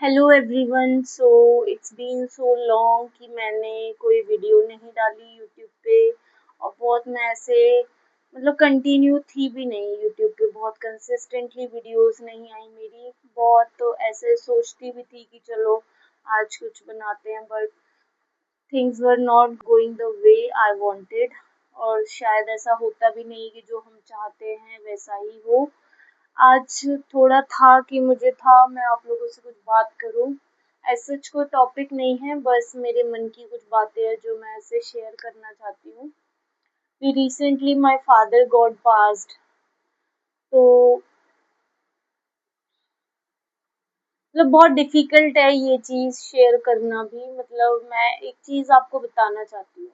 Hello everyone. So it's been so long कि मैंने कोई वीडियो नहीं डाली यूट्यूब पे। और बहुत मैं ऐसे कंटिन्यू थी भी नहीं यूट्यूब पे, बहुत कंसिस्टेंटली वीडियोस नहीं आई मेरी। बहुत तो ऐसे सोचती भी थी कि चलो आज कुछ बनाते हैं, but things were not going the way I wanted. और शायद ऐसा होता भी नहीं कि जो हम चाहते हैं वैसा ही हो। आज थोड़ा था कि मुझे था मैं आप लोगों से कुछ बात करूं। ऐसा कोई टॉपिक नहीं है, बस मेरे मन की कुछ बातें हैं जो मैं ऐसे शेयर करना चाहती हूँ। We recently my father got passed. तो बहुत डिफिकल्ट है ये चीज़ शेयर करना भी। मैं एक चीज़ आपको बताना चाहती हूँ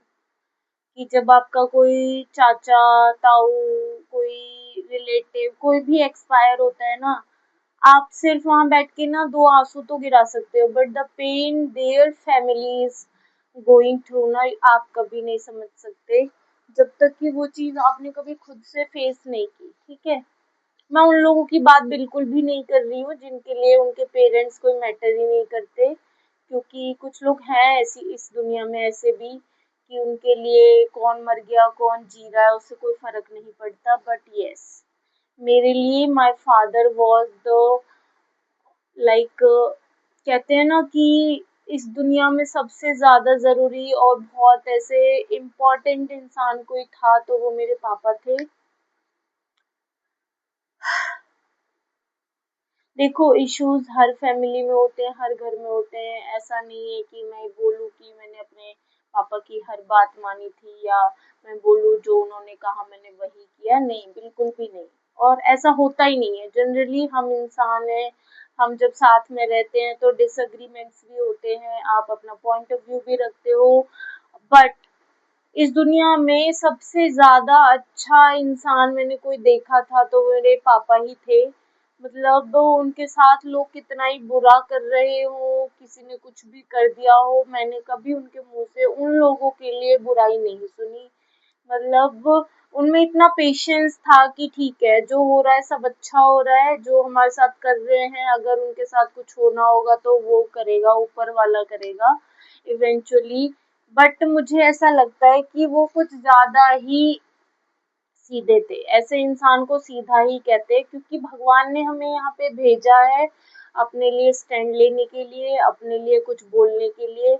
कि जब आपका कोई चाचा, ताऊ, कोई रिलेटिव, कोई भी एक्सपायर होता है ना, आप सिर्फ वहां बैठ के ना दो आंसू तो गिरा सकते हो, but the pain their family is going through ना, आप कभी नहीं समझ सकते जब तक कि वो चीज आपने कभी खुद से फेस नहीं की। ठीक है, मैं उन लोगों की बात बिल्कुल भी नहीं कर रही हूँ जिनके लिए उनके पेरेंट्स कोई मैटर ही नहीं करते, क्योंकि कुछ लोग हैं ऐसी इस दुनिया में ऐसे भी कि उनके लिए कौन मर गया कौन जी रहा है उससे कोई फर्क नहीं पड़ता। बट यस, मेरे लिए my father was the like कहते हैं ना कि इस दुनिया में सबसे ज्यादा जरूरी और बहुत ऐसे इम्पोर्टेंट इंसान कोई था तो वो मेरे पापा थे। देखो, इश्यूज हर फैमिली में होते हैं, हर घर में होते हैं। ऐसा नहीं है कि मैं बोलूँ कि मैंने अपने पापा की हर बात मानी थी, या मैं बोलूँ जो उन्होंने कहा मैंने वही किया। नहीं, बिल्कुल भी नहीं। और ऐसा होता ही नहीं है। जनरली हम इंसान हैं, हम जब साथ में रहते हैं तो डिसएग्रीमेंट्स भी होते हैं, आप अपना पॉइंट ऑफ व्यू भी रखते हो। बट इस दुनिया में सबसे ज्यादा अच्छा इंसान मैंने कोई देखा था तो मेरे पापा ही थे। उनके साथ लोग कितना ही बुरा कर रहे हो, किसी ने कुछ भी कर दिया हो, मैंने कभी उनके मुंह से उन लोगों के लिए बुराई नहीं सुनी। मतलब उनमें इतना पेशेंस था कि ठीक है, जो हो रहा है सब अच्छा हो रहा है, जो हमारे साथ कर रहे हैं, अगर उनके साथ कुछ होना होगा तो वो करेगा, ऊपर वाला करेगा इवेंचुअली। बट मुझे ऐसा लगता है कि वो कुछ ज्यादा ही सीधे थे। ऐसे इंसान को सीधा ही कहते हैं, क्योंकि भगवान ने हमें यहाँ पे भेजा है अपने लिए स्टैंड लेने के लिए, अपने लिए कुछ बोलने के लिए।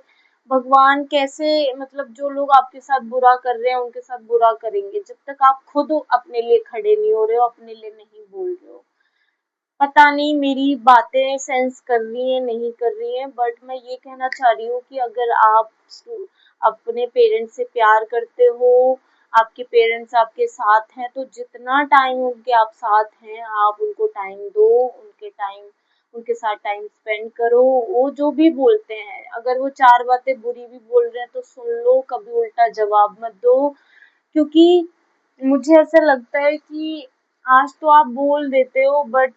भगवान कैसे जो लोग आपके साथ बुरा कर रहे हैं उनके साथ बुरा करेंगे जब तक आप खुद अपने लिए खड़े नहीं हो रहे हो, अपने लिए नहीं बोल रहे हो। पता नहीं मेरी बातें सेंस कर रही हैं नहीं कर रही हैं, बट मैं ये कहना चाह रही हूँ कि अगर आप अपने पेरेंट्स से प्यार करते हो, आपके पेरेंट्स आपके साथ हैं, तो जितना टाइम उनके आप साथ हैं आप उनको टाइम दो, उनके साथ टाइम स्पेंड करो। वो जो भी बोलते हैं, अगर वो चार बातें बुरी भी बोल रहे हैं तो सुन लो, कभी उल्टा जवाब मत दो। क्योंकि मुझे ऐसा लगता है कि आज तो आप बोल देते हो, बट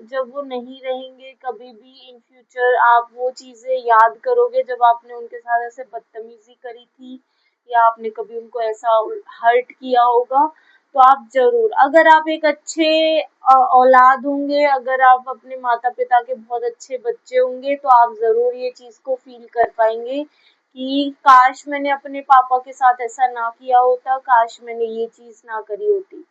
जब वो नहीं रहेंगे कभी भी इन फ्यूचर, आप वो चीजें याद करोगे जब आपने उनके साथ ऐसे बदतमीजी करी थी, या आपने कभी उनको ऐसा हर्ट किया होगा। तो आप जरूर, अगर आप एक अच्छे औलाद होंगे, अगर आप अपने माता पिता के बहुत अच्छे बच्चे होंगे, तो आप जरूर ये चीज को फील कर पाएंगे कि काश मैंने अपने पापा के साथ ऐसा ना किया होता, काश मैंने ये चीज ना करी होती।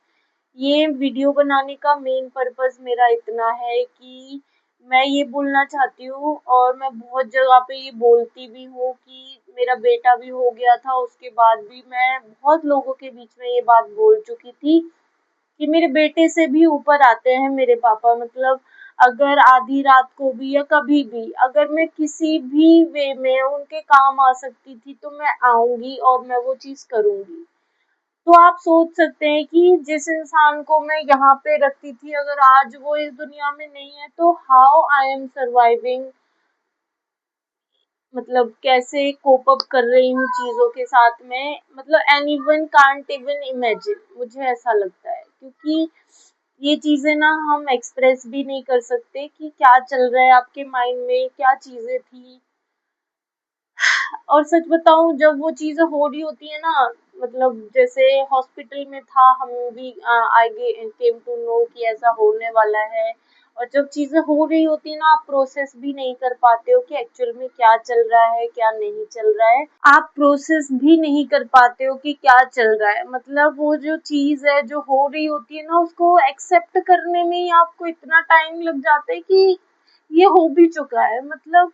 ये वीडियो बनाने का मेन पर्पस मेरा इतना है कि मैं ये बोलना चाहती हूँ, और मैं बहुत जगह पे ये बोलती भी हूँ कि मेरा बेटा भी हो गया था, उसके बाद भी मैं बहुत लोगों के बीच में ये बात बोल चुकी थी कि मेरे बेटे से भी ऊपर आते हैं मेरे पापा। अगर आधी रात को भी या कभी भी अगर मैं किसी भी वे में उनके काम आ सकती थी तो मैं आऊंगी और मैं वो चीज करूंगी। तो आप सोच सकते हैं कि जिस इंसान को मैं यहाँ पे रखती थी, अगर आज वो इस दुनिया में नहीं है, तो हाउ आई एम सर्वाइविंग, कैसे कोप अप कर रही हूँ चीजों के साथ में। एनीवन कांट इवन इमेजिन, मुझे ऐसा लगता है। क्योंकि ये चीजें ना हम एक्सप्रेस भी नहीं कर सकते कि क्या चल रहा है आपके माइंड में, क्या चीजें थी। और सच बताऊं, जब वो चीजें हो रही होती है ना, जैसे हॉस्पिटल में था, हम भी आई केम टू नो कि ऐसा होने वाला है, और जब चीजें हो रही होती है ना, आप प्रोसेस भी नहीं कर पाते हो कि एक्चुअल में क्या चल रहा है क्या नहीं चल रहा है। आप प्रोसेस भी नहीं कर पाते हो कि क्या चल रहा है। मतलब वो जो चीज है जो हो रही होती है ना, उसको एक्सेप्ट करने में ही आपको इतना टाइम लग जाता है कि ये हो भी चुका है। मतलब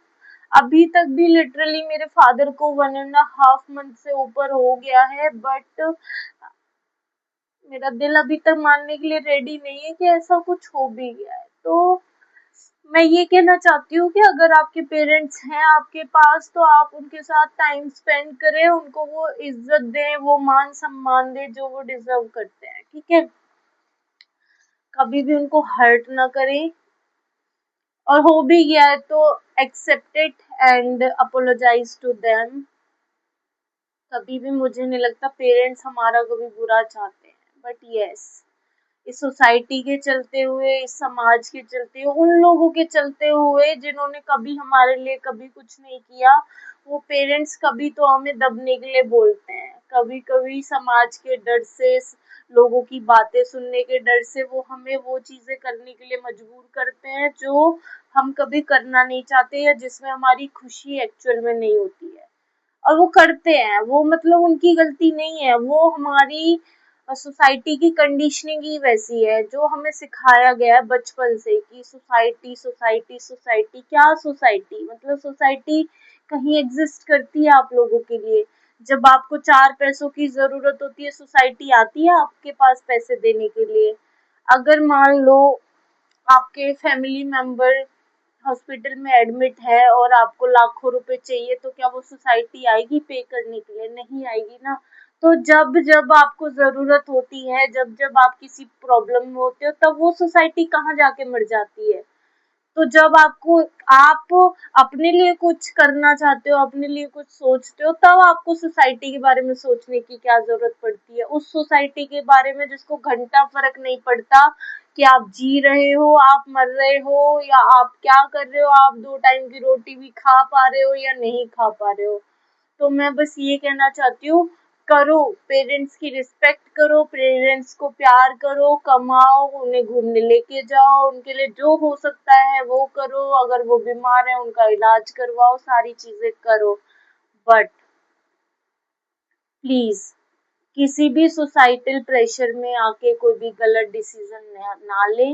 अभी तक भी लिटरली मेरे फादर को 1.5 मंथ से ऊपर हो गया है, बट मेरा दिल अभी तक मानने के लिए रेडी नहीं है कि ऐसा कुछ हो भी गया है। तो मैं ये कहना चाहती हूँ कि अगर आपके पेरेंट्स हैं आपके पास, तो आप उनके साथ टाइम स्पेंड करें, उनको वो इज्जत दें, वो मान सम्मान दें जो वो डिजर्व करते हैं, ठीक है। कभी भी उनको हर्ट ना करें, और हो भी गया है तो accept it and apologise to them. कभी भी मुझे नहीं लगता पेरेंट्स हमारा कभी बुरा चाहते हैं, बट यस, इस सोसाइटी के चलते हुए, इस समाज के चलते हुए, उन लोगों के चलते हुए जिन्होंने कभी हमारे लिए कभी कुछ नहीं किया, वो पेरेंट्स कभी तो हमें दबने के लिए बोलते हैं, कभी कभी समाज के डर से, लोगों की बातें सुनने के डर से वो हमें वो चीजें करने के लिए मजबूर करते हैं जो हम कभी करना नहीं चाहते, या जिसमें हमारी खुशी एक्चुअल में नहीं होती है, और वो करते हैं। वो मतलब उनकी गलती नहीं है, वो हमारी सोसाइटी की कंडीशनिंग ही वैसी है, जो हमें सिखाया गया है बचपन से कि सोसाइटी सोसाइटी सोसाइटी। क्या सोसाइटी? मतलब सोसाइटी कहीं एग्जिस्ट करती है आप लोगों के लिए? जब आपको 4 पैसों की जरूरत होती है, सोसाइटी आती है आपके पास पैसे देने के लिए? अगर मान लो आपके फैमिली मेंबर हॉस्पिटल में एडमिट है और आपको लाखों रुपए चाहिए, तो क्या वो सोसाइटी आएगी पे करने के लिए? नहीं आएगी ना। तो जब जब आपको जरूरत होती है, जब जब आप किसी प्रॉब्लम में होते हो, तब वो सोसाइटी कहाँ जाके मर जाती है? तो जब आप अपने लिए कुछ करना चाहते हो, अपने लिए कुछ सोचते हो, तब आपको सोसाइटी के बारे में सोचने की क्या जरूरत पड़ती है? उस सोसाइटी के बारे में जिसको घंटा फर्क नहीं पड़ता कि आप जी रहे हो, आप मर रहे हो, या आप क्या कर रहे हो, आप 2 टाइम की रोटी भी खा पा रहे हो या नहीं खा पा रहे हो। तो मैं बस ये कहना चाहती हूँ, करो, पेरेंट्स की रिस्पेक्ट करो, पेरेंट्स को प्यार करो, कमाओ, उन्हें घूमने लेके जाओ, उनके लिए जो हो सकता है वो करो, अगर वो बीमार है उनका इलाज करवाओ, सारी चीजें करो। बट प्लीज किसी भी सोसाइटल प्रेशर में आके कोई भी गलत डिसीजन ना ले।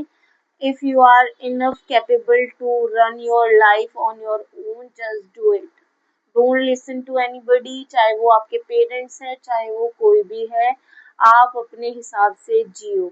If you are enough capable to run your life on your own, just do it. Don't listen to anybody, चाहे वो आपके पेरेंट्स हैं, चाहे वो कोई भी है। आप अपने हिसाब से जियो।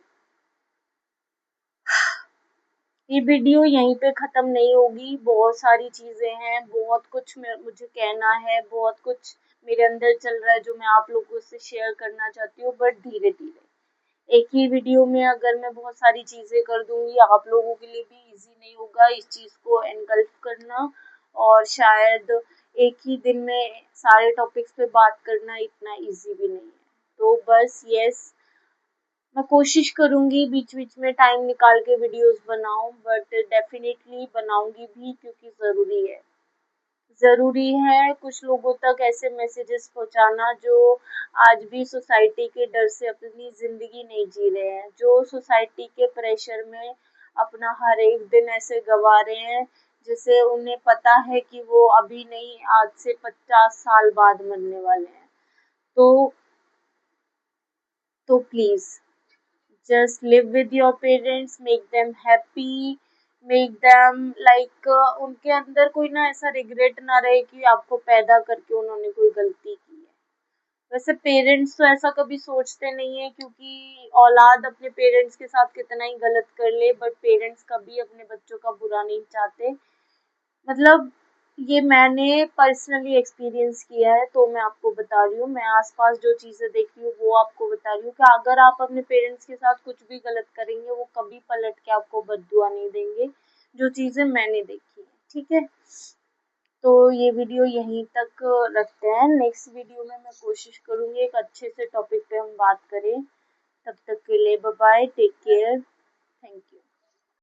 ये वीडियो यहीं पे खत्म नहीं होगी, बहुत सारी चीजें हैं, बहुत कुछ मुझे कहना है, बहुत कुछ मेरे अंदर चल रहा है जो मैं आप लोगों से शेयर करना चाहती हूँ, बट धीरे धीरे। एक ही वीडियो में अगर मैं बहुत सारी चीजें कर दूंगी, आप लोगों के लिए भी इजी नहीं होगा इस चीज को एनगल्फ करना, और शायद एक ही दिन में सारे टॉपिक्स पे बात करना इतना इजी भी नहीं है। तो बस यस, मैं कोशिश करूंगी बीच बीच में टाइम निकाल के वीडियोस बनाऊं, बट डेफिनेटली बनाऊंगी भी, क्योंकि जरूरी है कुछ लोगों तक ऐसे मैसेजेस पहुंचाना जो आज भी सोसाइटी के डर से अपनी जिंदगी नहीं जी रहे हैं, जो सोसाइटी के प्रेशर में अपना हर एक दिन ऐसे गवा रहे हैं जिसे उन्हें पता है कि वो अभी नहीं, आज से 50 साल बाद मरने वाले हैं। तो please just live with your parents, make them happy, make them like उनके अंदर कोई ना ऐसा रिग्रेट ना रहे कि आपको पैदा करके उन्होंने कोई गलती की है। वैसे पेरेंट्स तो ऐसा कभी सोचते नहीं है, क्योंकि औलाद अपने पेरेंट्स के साथ कितना ही गलत कर ले, बट पेरेंट्स कभी अपने बच्चों का बुरा नहीं चाहते। मतलब ये मैंने पर्सनली एक्सपीरियंस किया है, तो मैं आपको बता रही हूँ, मैं आसपास जो चीजें देख रही हूँ वो आपको बता रही हूँ कि अगर आप अपने पेरेंट्स के साथ कुछ भी गलत करेंगे, वो कभी पलट के आपको बद्दुआ नहीं देंगे, जो चीजें मैंने देखी है, ठीक है। तो ये वीडियो यहीं तक रखते हैं, नेक्स्ट वीडियो में मैं कोशिश करूंगी एक अच्छे से टॉपिक पे हम बात करें। तब तक के लिए bye bye, take care, thank you.